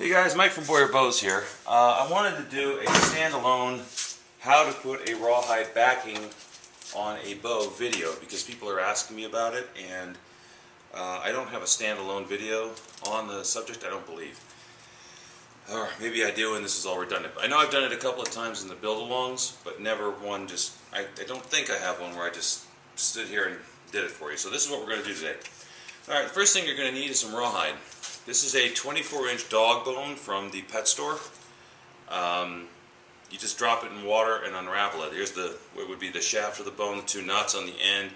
Hey guys, Mike from Boyer Bows here. I wanted to do a standalone how to put a rawhide backing on a bow video because people are asking me about it, and I don't have a standalone video on the subject, I don't believe. Or maybe I do and this is all redundant. I know I've done it a couple of times in the build-alongs, but never one just, I don't think I have one where I just stood here and did it for you. So this is what we're going to do today. Alright, the first thing you're going to need is some rawhide. This is a 24-inch dog bone from the pet store. You just drop it in water and unravel it. Here's what would be the shaft of the bone, the two nuts on the end.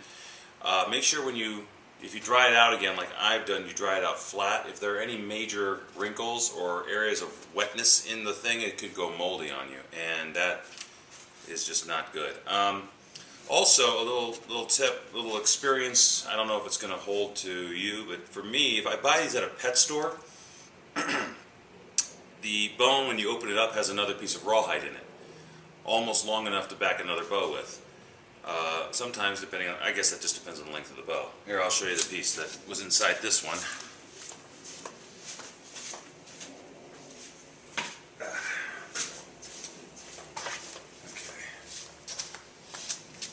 Make sure if you dry it out again, like I've done, you dry it out flat. If there are any major wrinkles or areas of wetness in the thing, it could go moldy on you, and that is just not good. Also, a little tip, a little experience. I don't know if it's going to hold to you, but for me, if I buy these at a pet store, the bone, when you open it up, has another piece of rawhide in it, almost long enough to back another bow with. Sometimes, depending on, I guess that just depends on the length of the bow. Here, I'll show you the piece that was inside this one.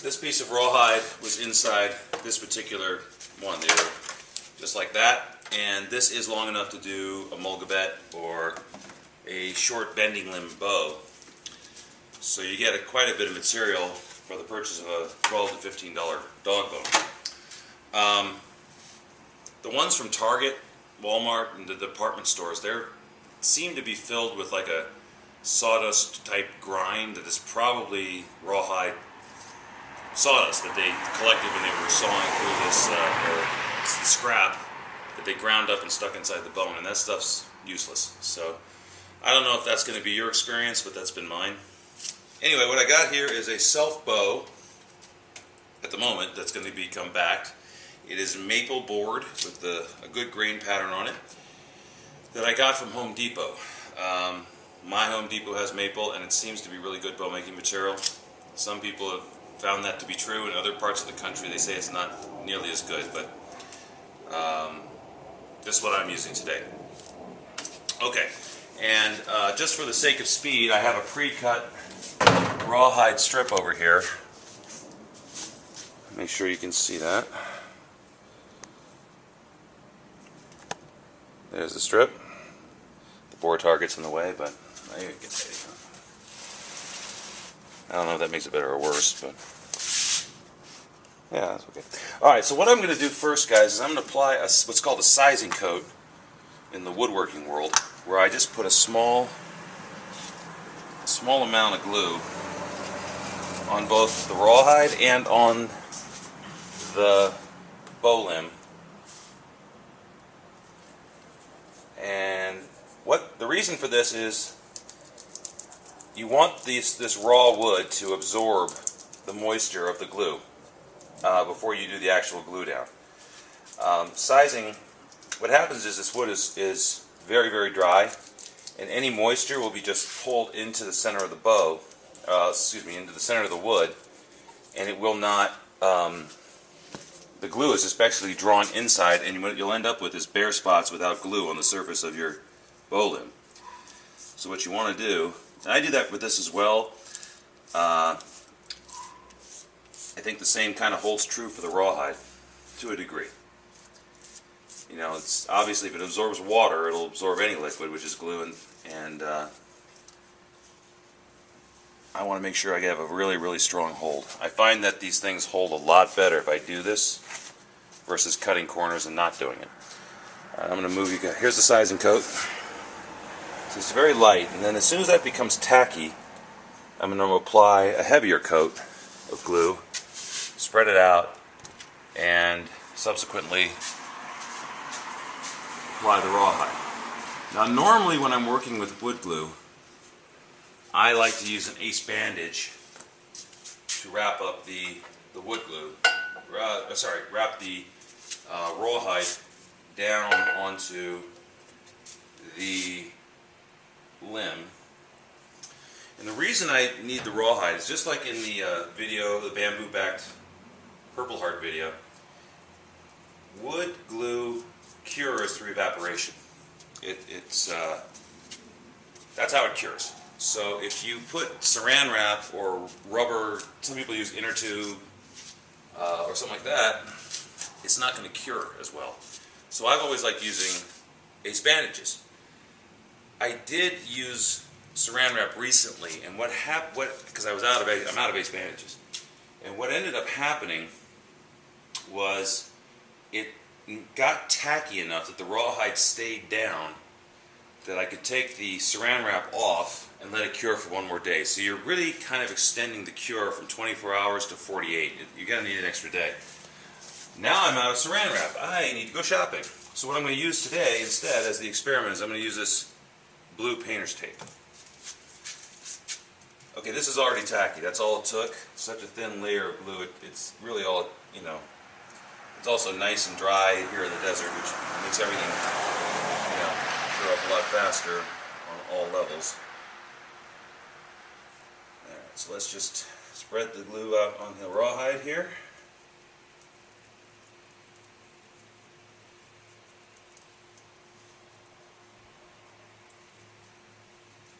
This piece of rawhide was inside this particular one. They were just like that, and this is long enough to do a mulgabet or a short bending limb bow. So you get quite a bit of material for the purchase of a $12 to $15 dog bone. The ones from Target, Walmart, and the department stores, they seem to be filled with like a sawdust type grind that is probably rawhide sawdust that they collected when they were sawing through this the scrap that they ground up and stuck inside the bone, and that stuff's useless. So I don't know if that's going to be your experience, but that's been mine. Anyway, what I got here is a self bow at the moment that's going to become backed. It is maple board with a good grain pattern on it that I got from Home Depot. My Home Depot has maple, and it seems to be really good bow making material. Some people have found that to be true. In other parts of the country they say it's not nearly as good, but this is what I'm using today. Okay, and just for the sake of speed, I have a pre-cut rawhide strip over here. Make sure you can see that. There's the strip. The bore target's in the way, but I don't know if that makes it better or worse, but yeah, that's okay. Alright, so what I'm going to do first, guys, is I'm going to apply what's called a sizing coat in the woodworking world, where I just put a small amount of glue on both the rawhide and on the bow limb. And the reason for this is you want this raw wood to absorb the moisture of the glue before you do the actual glue down. Sizing, what happens is this wood is very, very dry, and any moisture will be just pulled into the center of the bow, into the center of the wood, and it will not, the glue is especially drawn inside, and what you'll end up with is bare spots without glue on the surface of your bow limb. So what you want to do, and I do that with this as well. I think the same kind of holds true for the rawhide to a degree. You know, it's obviously if it absorbs water, it'll absorb any liquid, which is glue, and I want to make sure I have a really, really strong hold. I find that these things hold a lot better if I do this versus cutting corners and not doing it. I'm going to move you guys. Here's the sizing coat. So it's very light, and then as soon as that becomes tacky, I'm going to apply a heavier coat of glue, spread it out, and subsequently apply the rawhide. Now normally when I'm working with wood glue, I like to use an ace bandage to wrap up the wood glue, wrap the rawhide down onto the limb. And the reason I need the rawhide is just like in the video, the bamboo backed Purple Heart video, wood glue cures through evaporation. It's That's how it cures. So if you put saran wrap or rubber, some people use inner tube or something like that, it's not going to cure as well. So I've always liked using ace bandages. I did use saran wrap recently, and because I'm out of ace bandages, and what ended up happening was it got tacky enough that the rawhide stayed down, that I could take the saran wrap off and let it cure for one more day. So you're really kind of extending the cure from 24 hours to 48. You're going to need an extra day. Now I'm out of saran wrap. I need to go shopping. So what I'm going to use today instead as the experiment is I'm going to use this blue painter's tape. Okay, this is already tacky. That's all it took. Such a thin layer of glue. It's really all, you know. It's also nice and dry here in the desert, which makes everything, you know, cure up a lot faster on all levels. Alright, so let's just spread the glue out on the rawhide here.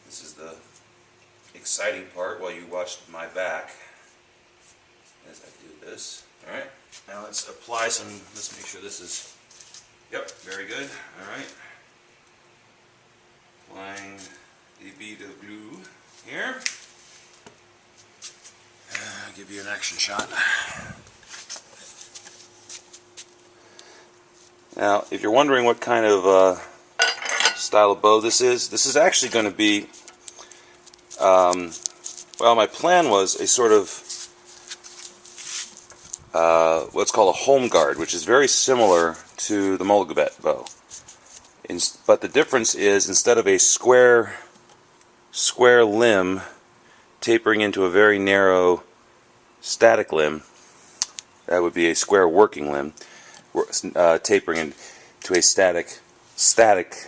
This is the exciting part while you watch my back as I do this. Alright, now let's apply some, let's make sure this is, yep, very good. Alright, applying a bead of glue here. I'll give you an action shot. Now, if you're wondering what kind of style of bow this is actually going to be, well, my plan was a sort of what's called a home guard, which is very similar to the Molgabet bow. But the difference is, instead of a square limb tapering into a very narrow static limb, that would be a square working limb, tapering into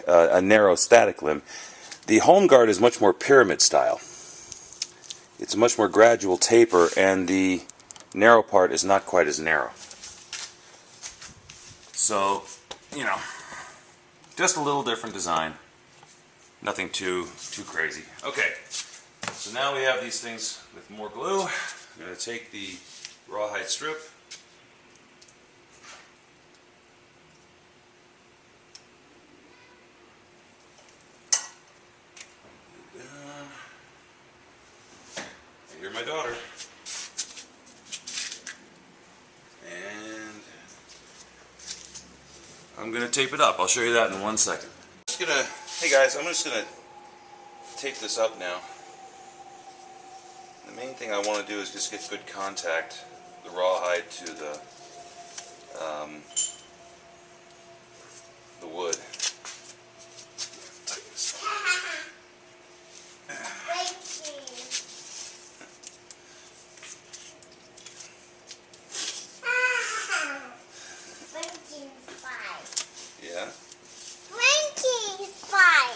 a narrow static limb. The home guard is much more pyramid style. It's a much more gradual taper, and the narrow part is not quite as narrow. So, you know, just a little different design. Nothing too crazy. Okay, so now we have these things with more glue. I'm going to take the rawhide strip. You're my daughter. And I'm going to tape it up. I'll show you that in 1 second. Hey guys, I'm just going to tape this up now. The main thing I want to do is just get good contact, the rawhide to the wood. Yeah?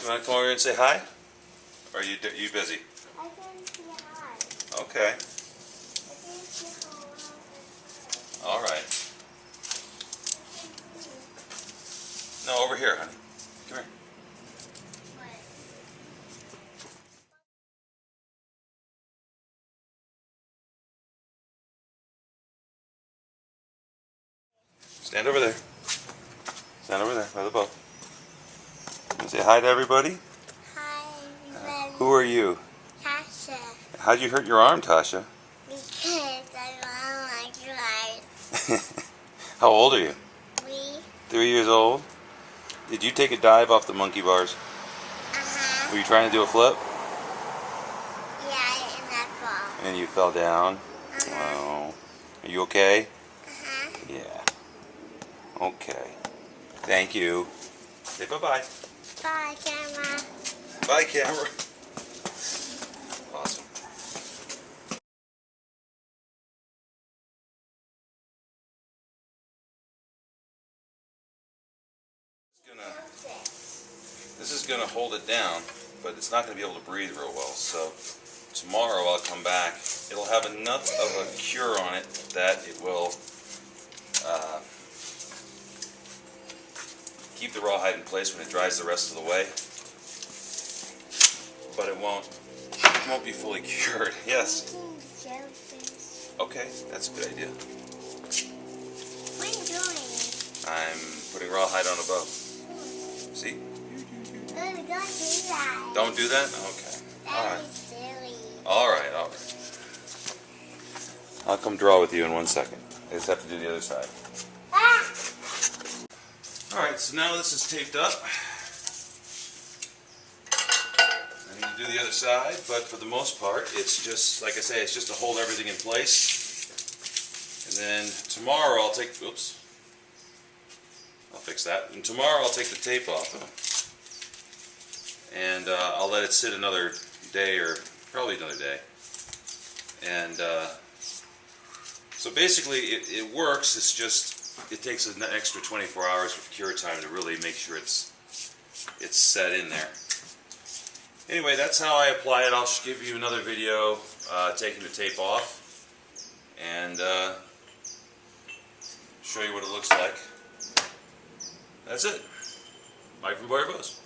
You want to come over here and say hi? Or are you busy? I can say hi. Okay. I can say hello. Alright. No, over here, honey. Come here. Stand over there. Stand over there by the bow. And say hi to everybody. Hi, everybody. Who are you? Tasha. How'd you hurt your arm, Tasha? Because I want my drive. How old are you? 3. 3 years old? Did you take a dive off the monkey bars? Uh-huh. Were you trying to do a flip? Yeah, in that ball. And you fell down? Uh-huh. Oh. Are you okay? Uh-huh. Yeah. Okay. Thank you. Say bye-bye. Bye, camera. Bye, camera. Awesome. This is going to hold it down, but it's not going to be able to breathe real well. So tomorrow I'll come back. It'll have enough of a cure on it that it will keep the rawhide in place when it dries the rest of the way. but it won't be fully cured. Yes. Okay, that's a good idea. What are you doing? I'm putting rawhide on a bow. See? Oh, don't do that. Don't do that? Okay. All That right. is silly. All right, all right. I'll come draw with you in 1 second. I just have to do the other side. Ah! All right, so now this is taped up. I need to do the other side, but for the most part, it's just, like I say, it's just to hold everything in place. And then tomorrow I'll take, oops, I'll fix that. And tomorrow I'll take the tape off. And I'll let it sit another day, or probably another day. And so basically it works, it's just, it takes an extra 24 hours of cure time to really make sure it's set in there. Anyway, that's how I apply it. I'll give you another video taking the tape off and show you what it looks like. That's it. Mike from Boyer Bows.